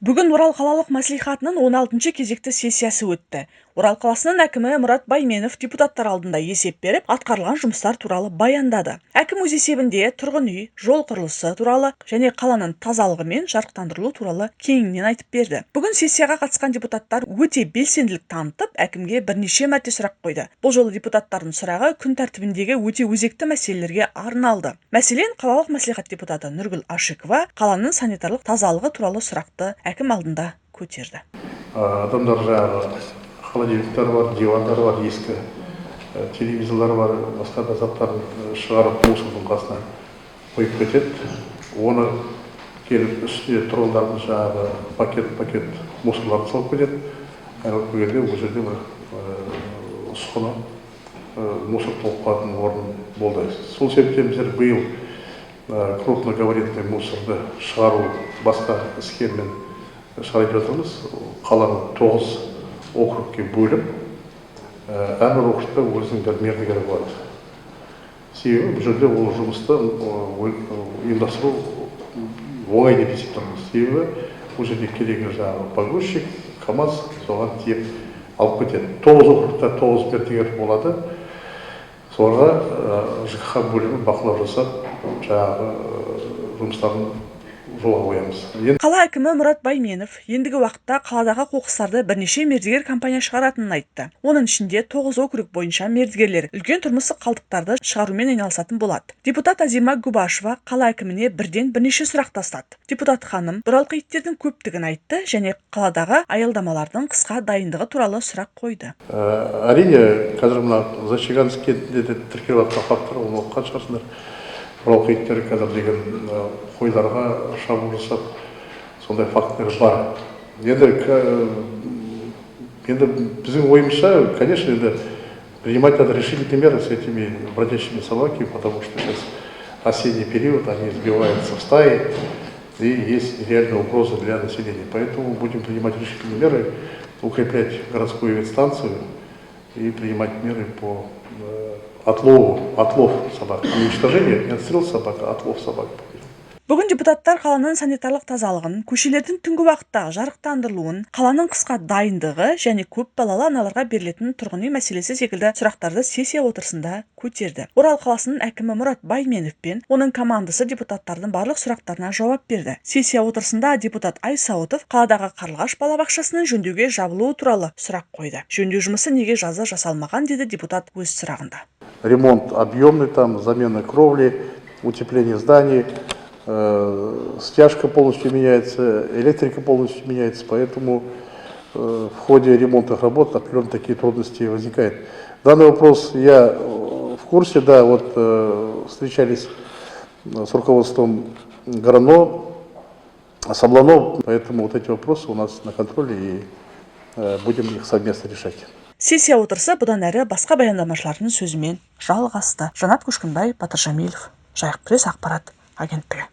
Бүгін Орал қалалық мәслихатының 16-шы кезекті сессиясы өтті. Орал қаласының әкімі Мұрат Байменов депутаттар алдында есеп беріп, атқарылған жұмыстар туралы баяндады. Әкім өз есебінде тұрғын үй, жол құрылысы туралы және қаланың тазалығы мен жарықтандырылу туралы кеңінен айтып берді. Бүгін сессияға қатысқан депутаттар өте белсенділік танытып, әкімге бірнеше мәрте сұрақ қойды. Бұл жолы депутаттардың сұрағы күн тәртібіндегі өте өзекті мәселелерге арналды. Мәселен, қалалық мәслихат депутаты Нұргүл Ашикова қаланың санитарлық тазалығы туралы сұрақты әкім алдында көтерді. Адамдар жаңағы холодильниктер бар, дивандар бар, ескі телевизорлар бар, басқа да заттарын шығарып мусордың қасына қойып кетеді. Оны келіп үстіне тұрғындардың жаңағы пакет мусорларды салып кетеді. Айналып келгенде ол жерде бір ұсқыны мусор толып қалатын орын болды. Сол себептен біздер биыл крупногабаритный мусорды шығару басқа схеммен шығарып жатырмыз. Қаланы 9 округке бөліп, әрбір округта өзінің бір мердігері болады. Себебі бұл жерде ол жұмысты ұйымдастыру оңай деп есептейміз. Себебі бұл жерде керегі жаңағы погрузчик, КАМАЗ соған тиеп алып кетеді. 9 округта 9 мердігер болады. Соларға ЖКХ бөлімі бақылау жасап, жаңағы жұмыстарын жолға қоямыз. Қала әкімі Мұрат Байменов ендігі уақытта қаладағы қоқыстарды бірнеше мердігер компания шығаратынын айтты. Оның ішінде 9 округ бойынша мердігерлер үлкен тұрмыстық қалдықтарды шығарумен айналысатын болады. Депутат Азима Губашева қала әкіміне бірнеше сұрақ тастады. Депутат ханым бұралқы иттердің көптігін айтты және қаладағы аялдамалардың қысқа дайындығы туралы сұрақ қойды. Әрине, қазір мына Зачаганск кентінде де тіркеліп жатқан фактор, оны оқыған шығарсыңдар. Бұралқы иттер қазір деген қойларға шабуыл жасап, сондай фактілер бар. Енді біздің ойымызша, конечно, принимать надо решительные меры с этими бродячими собаками, потому что сейчас осенний период, они сбиваются в стаи, и есть реальная угроза для населения. Поэтому будем принимать решительные меры, укреплять городскую инстанцию и принимать меры по отлов собак. Не уничтожение, не отстрел собак, а отлов собак. Бүгін депутаттар қаланың санитарлық тазалығын, көшелердің түнгі уақыттағы жарықтандырылуын, қаланың қысқа дайындығы және көп балалы аналарға берілетін тұрғын үй мәселесі секілді сұрақтарды сессия отырысында көтерді. Орал қаласының әкімі Мұрат Байменов пен оның командасы депутаттардың барлық сұрақтарына жауап берді. Сессия отырысында депутат Айсаутов қаладағы Қарлығаш балабақшасының жөндеуге жабылуы туралы сұрақ қойды. Жөндеу жұмысы неге жазда жасалмаған, деді депутат өз сұрағында. Ремонт объемный, там замена кровли, утепление зданий, стяжка полностью меняется, электрика полностью меняется, поэтому в ходе ремонтных работ определенно такие трудности возникают. Данный вопрос я в курсе, да, вот встречались с руководством ГРАНО, Саблано, поэтому вот эти вопросы у нас на контроле и будем их совместно решать. Сессия отырысы бұдан әрі басқа баяндамашылардың сөзімен жалғасты. Жанат Көшкінбай, Батыр Жамилов, Жайық пресс ақпарат агенттігі.